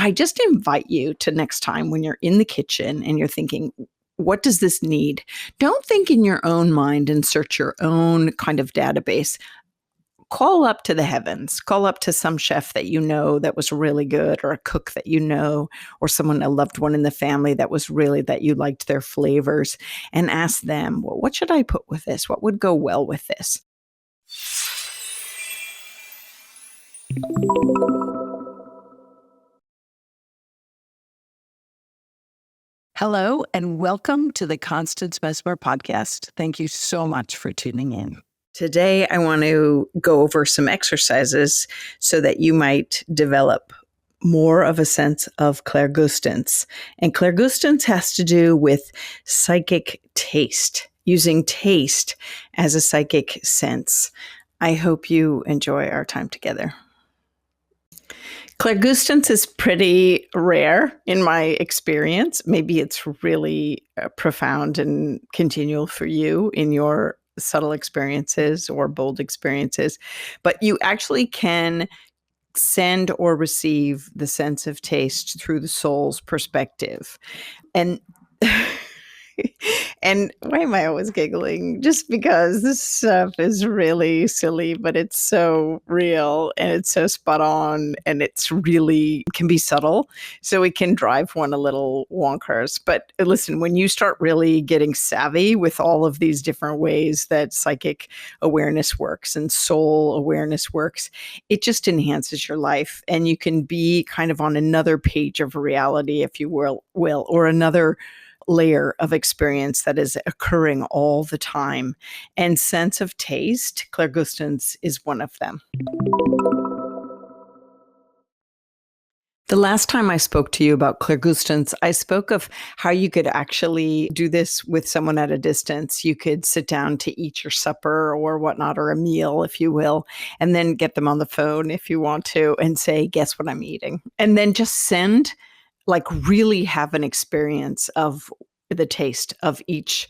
I just invite you to next time when you're in the kitchen and you're thinking, what does this need? Don't think in your own mind and search your own kind of database. Call up to the heavens, call up to some chef that you know that was really good, or a cook that you know, or someone, a loved one in the family that you liked their flavors, and ask them, well, what should I put with this? What would go well with this? Hello, and welcome to the Constance Messmer Podcast. Thank you so much for tuning in. Today, I want to go over some exercises so that you might develop more of a sense of ClairGustance. And ClairGustance has to do with psychic taste, using taste as a psychic sense. I hope you enjoy our time together. ClairGustance is pretty rare in my experience. Maybe it's really profound and continual for you in your subtle experiences or bold experiences, but you actually can send or receive the sense of taste through the soul's perspective. And and why am I always giggling? Just because this stuff is really silly, but it's so real and it's so spot on, and it's really can be subtle. So it can drive one a little wonkers. But listen, when you start really getting savvy with all of these different ways that psychic awareness works and soul awareness works, it just enhances your life. And you can be kind of on another page of reality, if you will, or another layer of experience that is occurring all the time. And sense of taste, ClairGustance, is one of them. The last time I spoke to you about ClairGustance, I spoke of how you could actually do this with someone at a distance. You could sit down to eat your supper or whatnot, or a meal, if you will, and then get them on the phone if you want to and say, guess what I'm eating? And then just send, like, really have an experience of the taste of each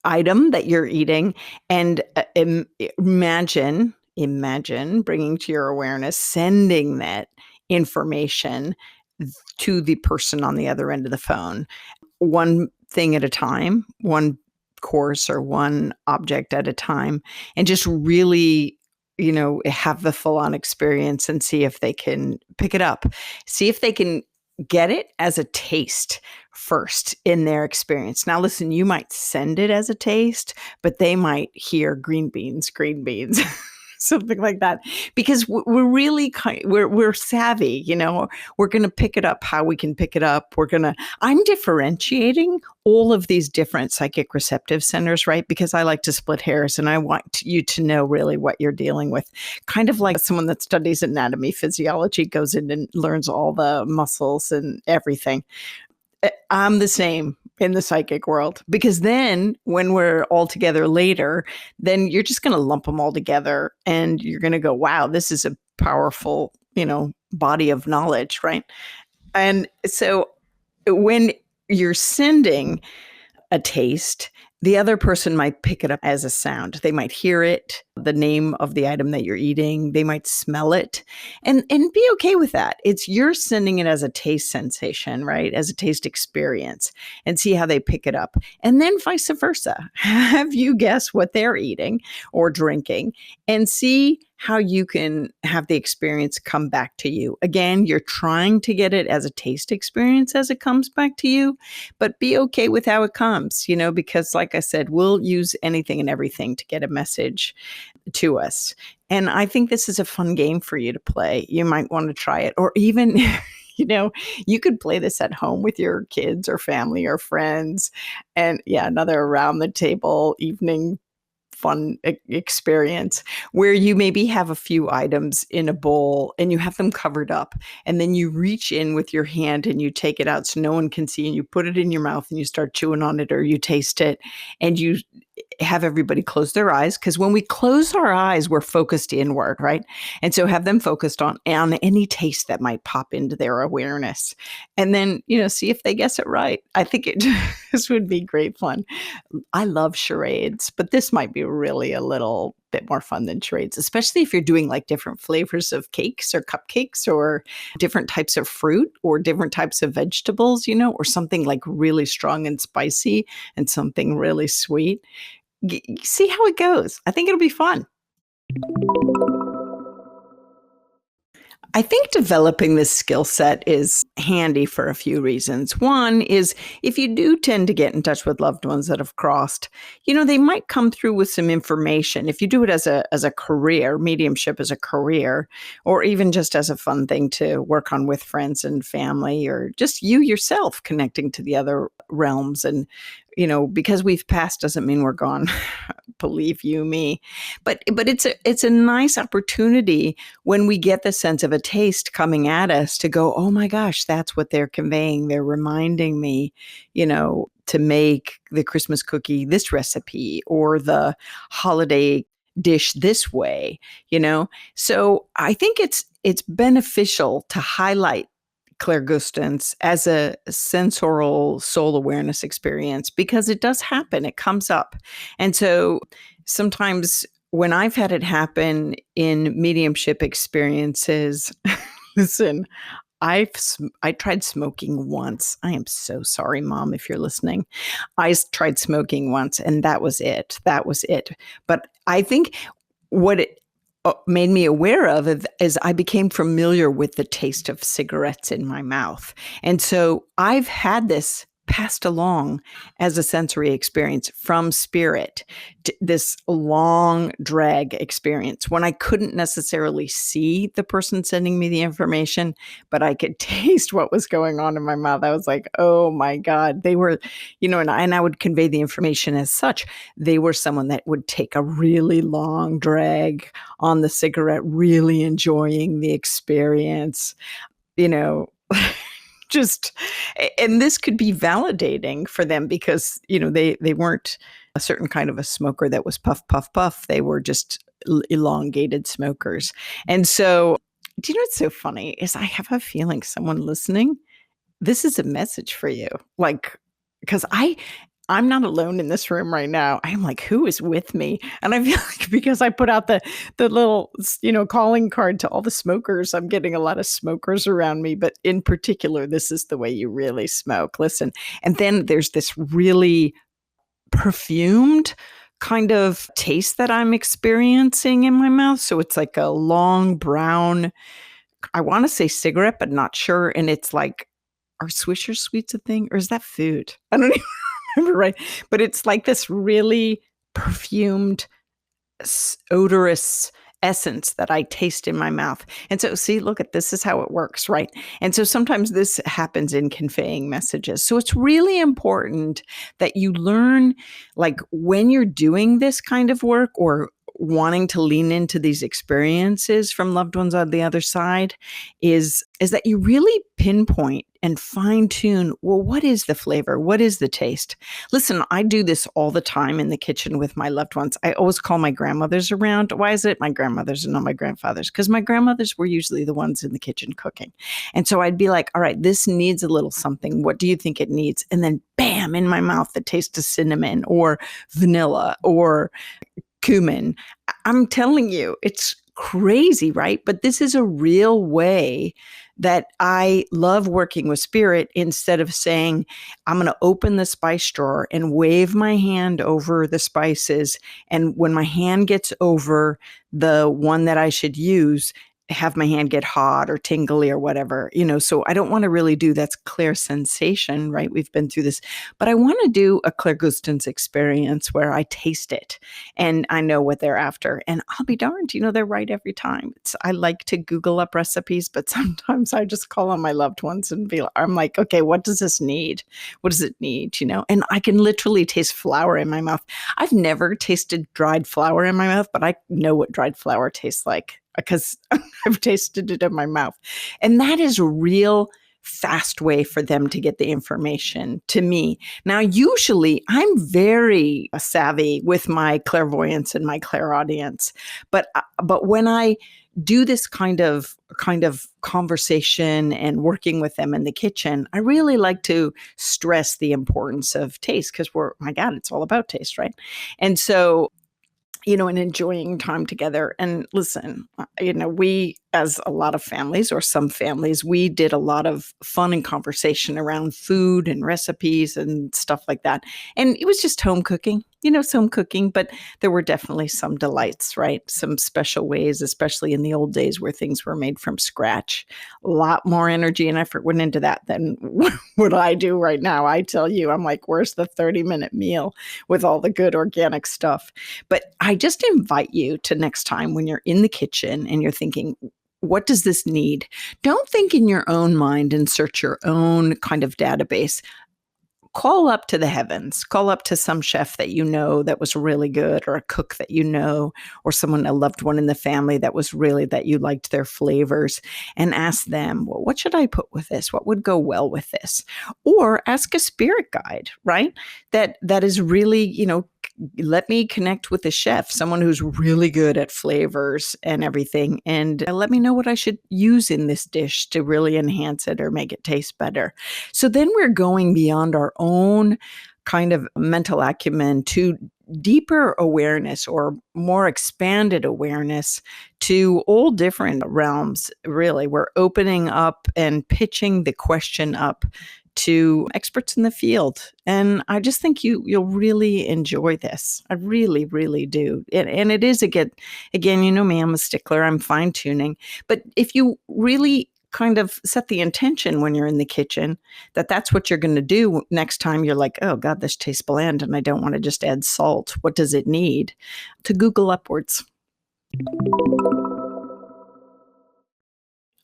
item that you're eating, and imagine bringing to your awareness, sending that information to the person on the other end of the phone, one thing at a time, one course or one object at a time, and just really, have the full-on experience and see if they can pick it up. See if they can get it as a taste first in their experience. Now, listen, you might send it as a taste, but they might hear green beans, something like that, because we're really we're savvy. We're going to pick it up how we can pick it up. I'm differentiating all of these different psychic receptive centers, right? Because I like to split hairs, and I want you to know really what you're dealing with. Kind of like someone that studies anatomy, physiology, goes in and learns all the muscles and everything. I'm the same in the psychic world, because then when we're all together later, then you're just going to lump them all together and you're going to go, wow, this is a powerful, body of knowledge, right? And so when you're sending a taste, the other person might pick it up as a sound. They might hear it, the name of the item that you're eating. They might smell it, and be okay with that. You're sending it as a taste sensation, right? As a taste experience, and see how they pick it up. And then vice versa. Have you guess what they're eating or drinking, and see how you can have the experience come back to you. Again, you're trying to get it as a taste experience as it comes back to you, but be okay with how it comes, because like I said, we'll use anything and everything to get a message to us. And I think this is a fun game for you to play. You might want to try it, or even you could play this at home with your kids or family or friends. And another around the table evening fun experience where you maybe have a few items in a bowl and you have them covered up, and then you reach in with your hand and you take it out so no one can see, and you put it in your mouth and you start chewing on it, or you taste it, and you have everybody close their eyes, because when we close our eyes, we're focused inward, right? And so have them focused on any taste that might pop into their awareness, and then see if they guess it right. I think this would be great fun. I love charades, but this might be really a little bit more fun than charades, especially if you're doing like different flavors of cakes or cupcakes or different types of fruit or different types of vegetables, or something like really strong and spicy and something really sweet. See how it goes. I think it'll be fun. I think developing this skill set is handy for a few reasons. One is if you do tend to get in touch with loved ones that have crossed, they might come through with some information. If you do it as a career, mediumship as a career, or even just as a fun thing to work on with friends and family, or just you yourself connecting to the other realms. And, because we've passed doesn't mean we're gone. Believe you me. But it's a nice opportunity when we get the sense of a taste coming at us to go, oh my gosh, that's what they're conveying. They're reminding me, to make the Christmas cookie this recipe or the holiday dish this way, So I think it's beneficial to highlight clairgustance as a sensorial soul awareness experience because it does happen. It comes up. And so sometimes when I've had it happen in mediumship experiences, listen, I tried smoking once. I am so sorry, Mom, if you're listening. I tried smoking once and that was it. That was it. But I think what it made me aware of is I became familiar with the taste of cigarettes in my mouth. And so I've had this passed along as a sensory experience from spirit, this long drag experience when I couldn't necessarily see the person sending me the information, but I could taste what was going on in my mouth. I was like, oh my God, they were, and I would convey the information as such. They were someone that would take a really long drag on the cigarette, really enjoying the experience, and this could be validating for them because, they weren't a certain kind of a smoker that was puff, puff, puff. They were just elongated smokers. And so, do you know what's so funny is I have a feeling someone listening, this is a message for you. Like, because I'm not alone in this room right now. I'm like, who is with me? And I feel like because I put out the little, calling card to all the smokers, I'm getting a lot of smokers around me. But in particular, this is the way you really smoke. Listen. And then there's this really perfumed kind of taste that I'm experiencing in my mouth. So it's like a long brown, I want to say cigarette, but not sure. And it's like, are Swisher Sweets a thing? Or is that food? I don't even remember, right? But it's like this really perfumed, odorous essence that I taste in my mouth. And so, see, look at this is how it works, right? And so sometimes this happens in conveying messages. So it's really important that you learn, like when you're doing this kind of work or wanting to lean into these experiences from loved ones on the other side, is that you really pinpoint and fine tune, well, what is the flavor? What is the taste? Listen, I do this all the time in the kitchen with my loved ones. I always call my grandmothers around. Why is it my grandmothers and not my grandfathers? Because my grandmothers were usually the ones in the kitchen cooking. And so I'd be like, all right, this needs a little something. What do you think it needs? And then bam, in my mouth, the taste of cinnamon or vanilla or cumin. I'm telling you, it's crazy, right? But this is a real way that I love working with spirit instead of saying, I'm going to open the spice drawer and wave my hand over the spices. And when my hand gets over the one that I should use, have my hand get hot or tingly or whatever, so I don't want to really do that's clear sensation, right? We've been through this, but I want to do a clairgustance experience where I taste it and I know what they're after. And I'll be darned, they're right every time. I like to Google up recipes, but sometimes I just call on my loved ones and I'm like, okay, what does this need? What does it need? And I can literally taste flour in my mouth. I've never tasted dried flour in my mouth, but I know what dried flour tastes like, because I've tasted it in my mouth. And that is a real fast way for them to get the information to me. Now, usually I'm very savvy with my clairvoyance and my clairaudience, but when I do this kind of conversation and working with them in the kitchen, I really like to stress the importance of taste because my God, it's all about taste, right? And so and enjoying time together. And listen, we, as a lot of families or some families, we did a lot of fun and conversation around food and recipes and stuff like that. And it was just home cooking, some cooking, but there were definitely some delights, right? Some special ways, especially in the old days where things were made from scratch. A lot more energy and effort went into that than what I do right now. I tell you, I'm like, where's the 30-minute meal with all the good organic stuff? But I just invite you to next time when you're in the kitchen and you're thinking, what does this need? Don't think in your own mind and search your own kind of database. Call up to the heavens, call up to some chef that that was really good, or a cook that or someone, a loved one in the family that you liked their flavors, and ask them, well, what should I put with this? What would go well with this? Or ask a spirit guide, right? That is really, let me connect with a chef, someone who's really good at flavors and everything, and let me know what I should use in this dish to really enhance it or make it taste better. So then we're going beyond our own kind of mental acumen to deeper awareness or more expanded awareness to all different realms. Really, we're opening up and pitching the question up to experts in the field. And I just think you'll really enjoy this. I really, really do. And it is, again, you know me, I'm a stickler, I'm fine tuning. But if you really kind of set the intention when you're in the kitchen that's what you're going to do next time you're like, oh God, this tastes bland and I don't want to just add salt. What does it need? To Google upwards.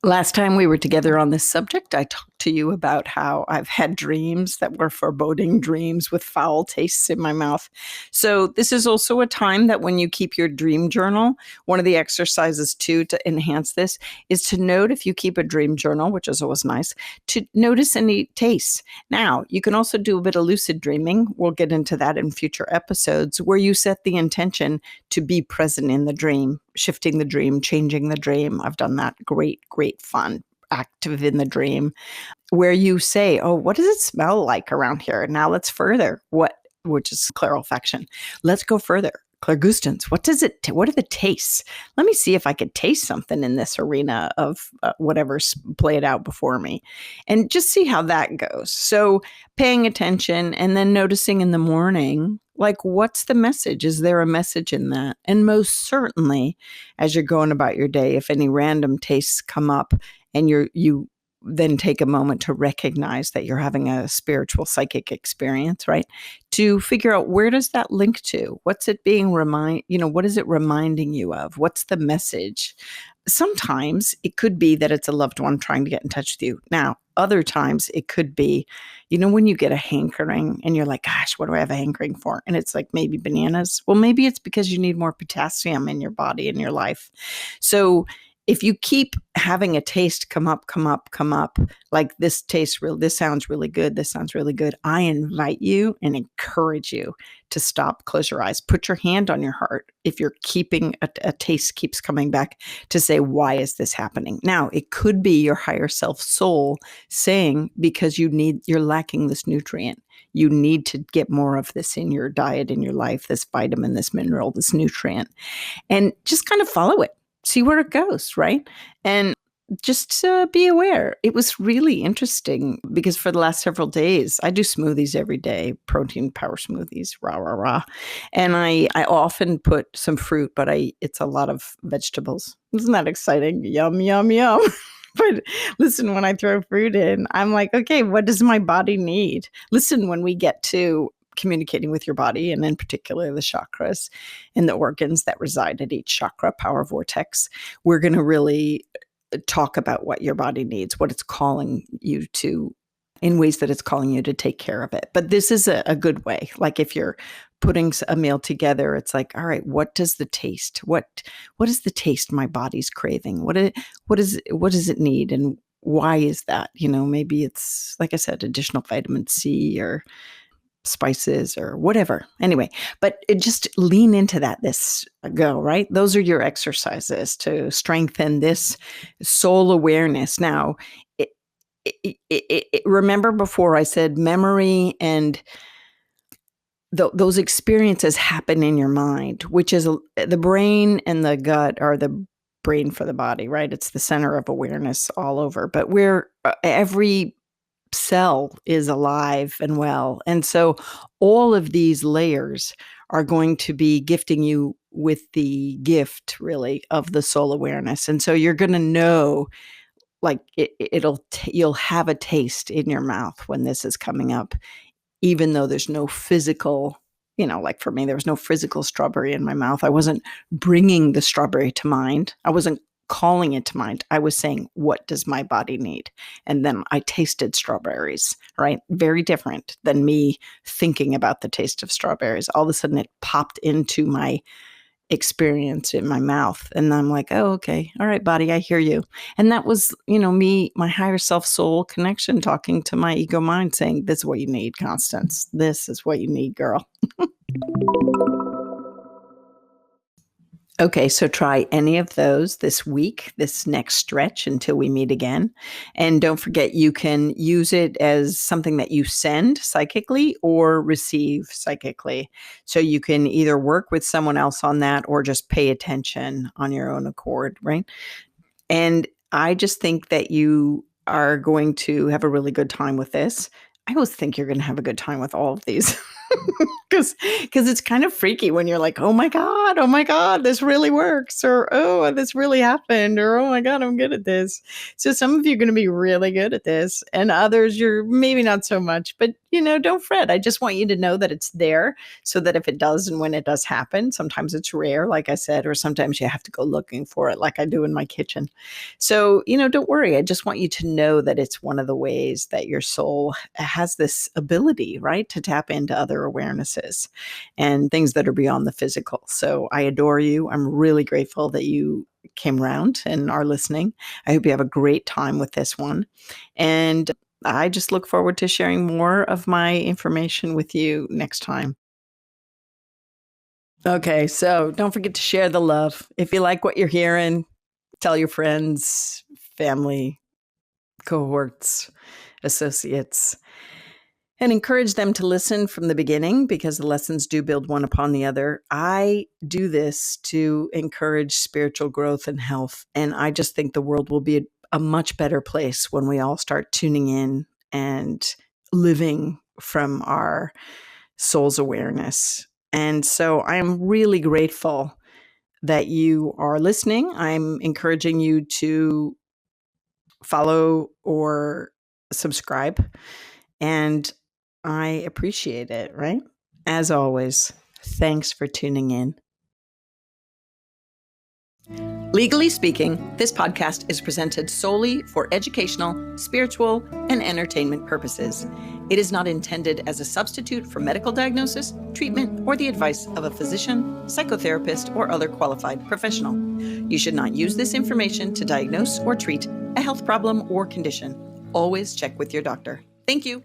Last time we were together on this subject, I talked to you about how I've had dreams that were foreboding dreams with foul tastes in my mouth. So this is also a time that when you keep your dream journal, one of the exercises too to enhance this is to note, if you keep a dream journal, which is always nice, to notice any tastes. Now, you can also do a bit of lucid dreaming. We'll get into that in future episodes, where you set the intention to be present in the dream, shifting the dream, changing the dream. I've done that. Great fun, active in the dream, where you say, oh, what does it smell like around here? Now let's further which is clairolfaction. Let's go further. ClairGustance. What are the tastes? Let me see if I could taste something in this arena of whatever's played out before me, and just see how that goes. So paying attention and then noticing in the morning, like, what's the message? Is there a message in that? And most certainly, as you're going about your day, if any random tastes come up and you then take a moment to recognize that you're having a spiritual psychic experience, right? To figure out, where does that link to? What's it being what is it reminding you of? What's the message? Sometimes it could be that it's a loved one trying to get in touch with you. Now, other times it could be, when you get a hankering and you're like, gosh, what do I have a hankering for? And it's like, maybe bananas. Well, maybe it's because you need more potassium in your body, in your life. So if you keep having a taste come up, like this sounds really good, this sounds really good, I invite you and encourage you to stop, close your eyes, put your hand on your heart. If you're keeping a taste keeps coming back, to say, why is this happening? Now, it could be your higher self soul saying, because you're lacking this nutrient. You need to get more of this in your diet, in your life, this vitamin, this mineral, this nutrient, and just kind of follow it. See where it goes, right? And just be aware. It was really interesting because for the last several days, I do smoothies every day, protein power smoothies, rah. And I often put some fruit, but it's a lot of vegetables. Isn't that exciting? Yum, yum, yum. But listen, when I throw fruit in, I'm like, okay, what does my body need? Listen, when we get to communicating with your body, and in particular the chakras and the organs that reside at each chakra, power vortex, we're going to really talk about what your body needs, what it's calling you to, in ways that it's calling you to take care of it. But this is a good way. Like, if you're putting a meal together, it's like, all right, what does the taste? What is the taste my body's craving? What does it need? And why is that? Maybe it's, like I said, additional vitamin C or spices or whatever. Anyway, but just lean into that right? Those are your exercises to strengthen this soul awareness. Now, remember before I said memory and those experiences happen in your mind, which is the brain and the gut are the brain for the body, right? It's the center of awareness all over. But every cell is alive and well. And so all of these layers are going to be gifting you with the gift, really, of the soul awareness. And so you're going to know, like, you'll have a taste in your mouth when this is coming up, even though there's no physical, like for me, there was no physical strawberry in my mouth. I wasn't bringing the strawberry to mind. I wasn't calling it to mind. I was saying, what does my body need? And then I tasted strawberries, right? Very different than me thinking about the taste of strawberries. All of a sudden it popped into my experience in my mouth. And I'm like, oh, okay. All right, body, I hear you. And that was, me, my higher self soul connection, talking to my ego mind, saying, this is what you need, Constance. This is what you need, girl. Okay, so try any of those this week, this next stretch until we meet again. And don't forget, you can use it as something that you send psychically or receive psychically. So you can either work with someone else on that or just pay attention on your own accord, right? And I just think that you are going to have a really good time with this. I always think you're going to have a good time with all of these. Because it's kind of freaky when you're like, oh my God, this really works, or oh, this really happened, or oh my God, I'm good at this. So some of you are going to be really good at this, and others you're maybe not so much, but don't fret. I just want you to know that it's there, so that if it does and when it does happen, sometimes it's rare, like I said, or sometimes you have to go looking for it, like I do in my kitchen. So, don't worry. I just want you to know that it's one of the ways that your soul has this ability, right, to tap into other awarenesses and things that are beyond the physical. So I adore you. I'm really grateful that you came around and are listening. I hope you have a great time with this one. And I just look forward to sharing more of my information with you next time. Okay, so don't forget to share the love. If you like what you're hearing, tell your friends, family, cohorts, associates, and encourage them to listen from the beginning, because the lessons do build one upon the other. I do this to encourage spiritual growth and health. And I just think the world will be a much better place when we all start tuning in and living from our soul's awareness. And so I am really grateful that you are listening. I'm encouraging you to follow or subscribe. And I appreciate it, right? As always, thanks for tuning in. Legally speaking, this podcast is presented solely for educational, spiritual, and entertainment purposes. It is not intended as a substitute for medical diagnosis, treatment, or the advice of a physician, psychotherapist, or other qualified professional. You should not use this information to diagnose or treat a health problem or condition. Always check with your doctor. Thank you.